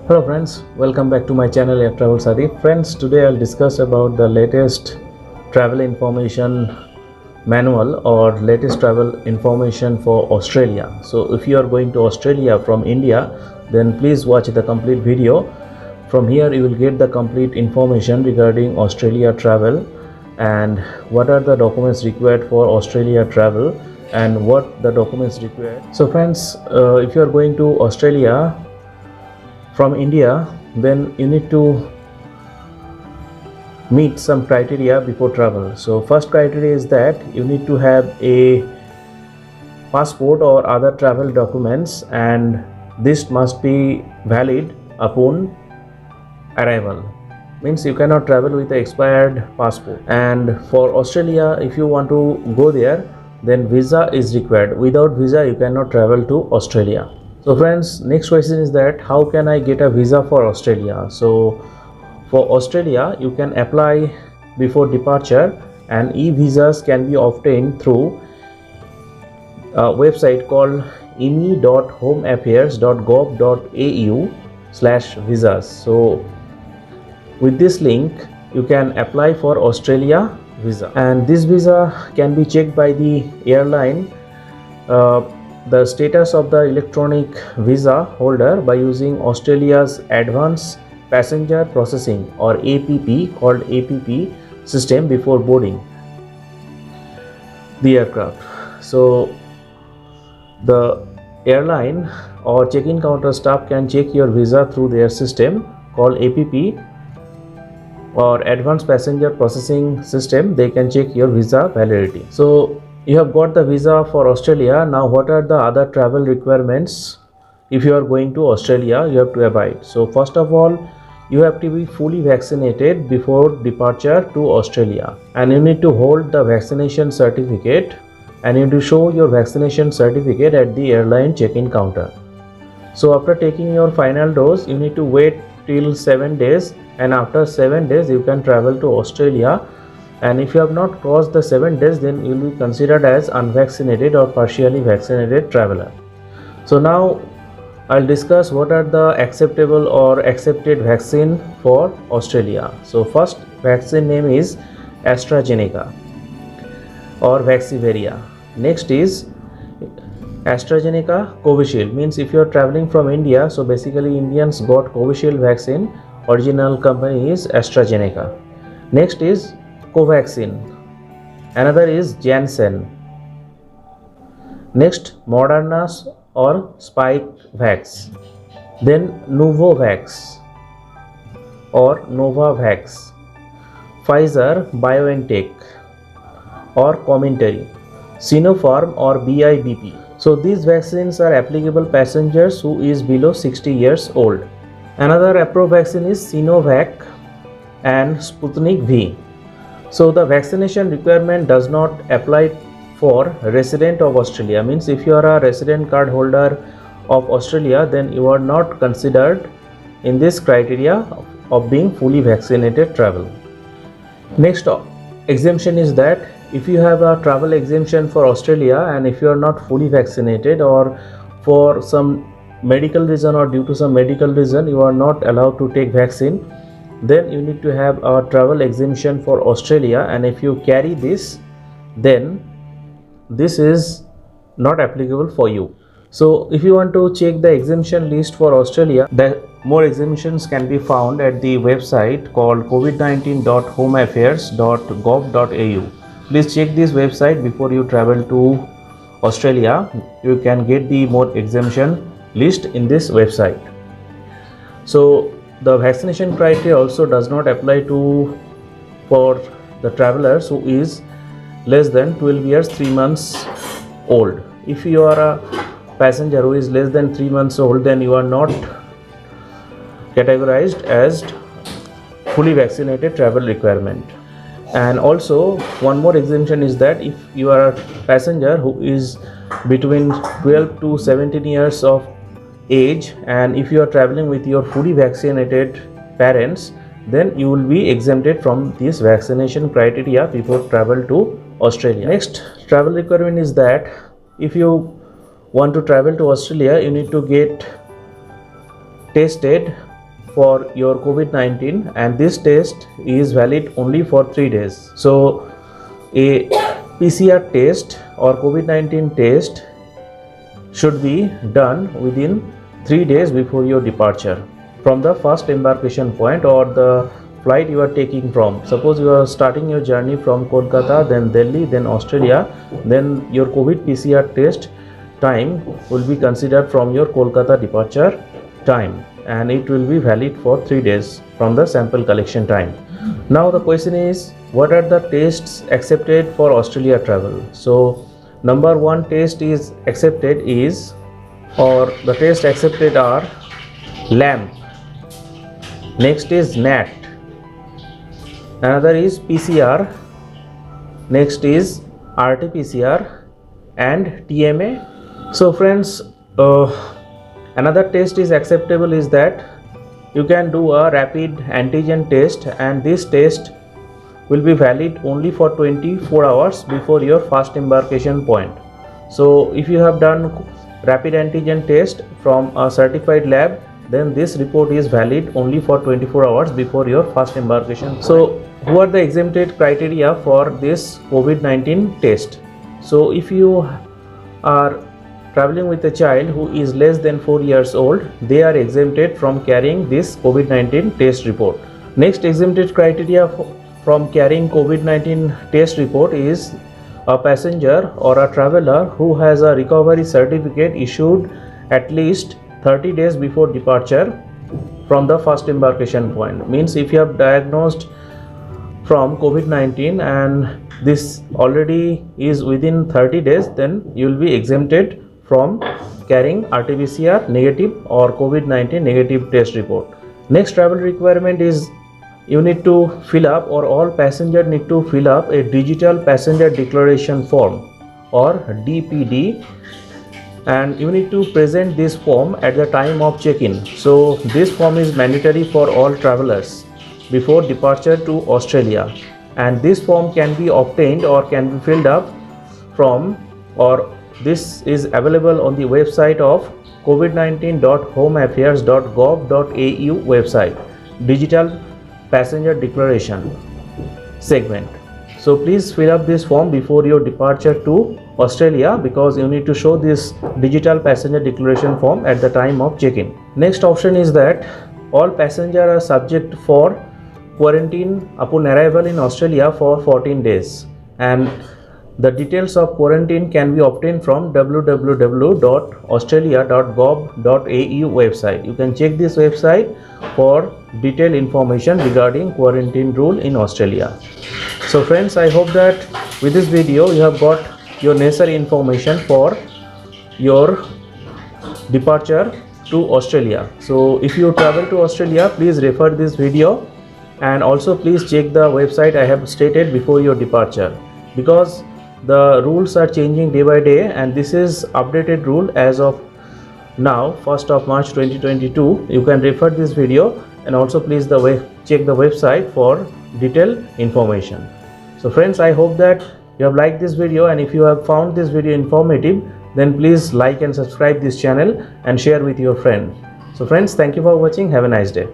Hello friends, welcome back to my channel Air Travel Sadi. Friends, today I'll discuss about the latest travel information manual or latest travel information for Australia. So if you are going to Australia from India, then please watch the complete video. From here you will get the complete information regarding Australia travel and what are the documents required for Australia travel and what the documents required. So friends, if you are going to Australia from India, then you need to meet some criteria before travel. So first criteria is that you need to have a passport or other travel documents, and this must be valid upon arrival. Means you cannot travel with an expired passport. And for Australia, if you want to go there, then visa is required. Without visa you cannot travel to Australia. So friends, next question is that how can I get a visa for Australia? So for Australia you can apply before departure, and e-visas can be obtained through a website called me.homeaffairs.gov.au/visas. So with this link you can apply for Australia visa, and this visa can be checked by the airline the status of the electronic visa holder by using Australia's Advanced Passenger Processing or APP called APP system before boarding the aircraft. So the airline or check-in counter staff can check your visa through their system called APP or Advanced Passenger Processing System. They can check your visa validity. So you have got the visa for Australia. Now what are the other travel requirements if you are going to Australia you have to abide? So first of all, you have to be fully vaccinated before departure to Australia, and you need to hold the vaccination certificate, and you need to show your vaccination certificate at the airline check-in counter. So after taking your final dose you need to wait till 7 days, and after 7 days you can travel to Australia. And if you have not crossed the 7 days, then you will be considered as unvaccinated or partially vaccinated traveler. So now I'll discuss what are the acceptable or accepted vaccine for Australia. So first vaccine name is AstraZeneca or Vaxiveria. Next is AstraZeneca Covishield. Means if you are traveling from India, so basically Indians got Covishield vaccine. Original company is AstraZeneca. Next is Covaxin. Another is Janssen. Next Moderna or Spikevax. Then Novavax or Novavax. Pfizer BioNTech or Commentary. Sinopharm or BIBP. So these vaccines are applicable passengers who is below 60 years old. Another approved vaccine is Sinovac and Sputnik V. So the vaccination requirement does not apply for resident of Australia. Means if you are a resident card holder of Australia, then you are not considered in this criteria of being fully vaccinated travel. Next exemption is that if you have a travel exemption for Australia, and if you are not fully vaccinated or for some medical reason or due to some medical reason you are not allowed to take vaccine, then you need to have a travel exemption for Australia, and if you carry this, then this is not applicable for you. So if you want to check the exemption list for Australia, the more exemptions can be found at the website called covid19.homeaffairs.gov.au. Please check this website before you travel to Australia. You can get the more exemption list in this website. So the vaccination criteria also does not apply for the travelers who is less than 12 years 3 months old. If you are a passenger who is less than 3 months old, then you are not categorized as fully vaccinated travel requirement. And also one more exemption is that if you are a passenger who is between 12 to 17 years of age, and if you are traveling with your fully vaccinated parents, then you will be exempted from this vaccination criteria before travel to Australia. Next travel requirement is that if you want to travel to Australia, you need to get tested for your COVID-19, and this test is valid only for 3 days. So a PCR test or COVID-19 test should be done within 3 days before your departure from the first embarkation point or the flight you are taking from. Suppose you are starting your journey from Kolkata, then Delhi, then Australia, then your COVID PCR test time will be considered from your Kolkata departure time, and it will be valid for 3 days from the sample collection time. Now the question is, what are the tests accepted for Australia travel? So number 1 test is accepted is, or the tests accepted are LAMP, next is NAT, another is PCR, next is RT-PCR and TMA. So friends, another test is acceptable is that you can do a rapid antigen test, and this test will be valid only for 24 hours before your first embarkation point. So if you have done rapid antigen test from a certified lab, then this report is valid only for 24 hours before your first embarkation point. So who are the exempted criteria for this COVID-19 test? So if you are traveling with a child who is less than 4 years old, they are exempted from carrying this COVID-19 test report. Next exempted criteria from carrying COVID-19 test report is a passenger or a traveler who has a recovery certificate issued at least 30 days before departure from the first embarkation point. Means if you have diagnosed from COVID-19 and this already is within 30 days, then you will be exempted from carrying RT-PCR negative or COVID-19 negative test report. Next travel requirement is you need to fill up, or all passengers need to fill up, a digital passenger declaration form or DPD, and you need to present this form at the time of check-in. So this form is mandatory for all travelers before departure to Australia, and this form can be obtained or can be filled up from, or this is available on the website of covid19.homeaffairs.gov.au website, digital passenger declaration segment. So please fill up this form before your departure to Australia, because you need to show this digital passenger declaration form at the time of check-in. Next option is that all passengers are subject for quarantine upon arrival in Australia for 14 days, and the details of quarantine can be obtained from www.australia.gov.au website. You can check this website for detailed information regarding quarantine rule in Australia. So friends, I hope that with this video you have got your necessary information for your departure to Australia. So if you travel to Australia, please refer this video, and also please check the website I have stated before your departure, because the rules are changing day by day, and this is updated rule as of now, 1st of March 2022. You can refer this video, and also please check the website for detailed information. So friends, I hope that you have liked this video, and if you have found this video informative, then please like and subscribe this channel and share with your friend. So friends, thank you for watching. Have a nice day.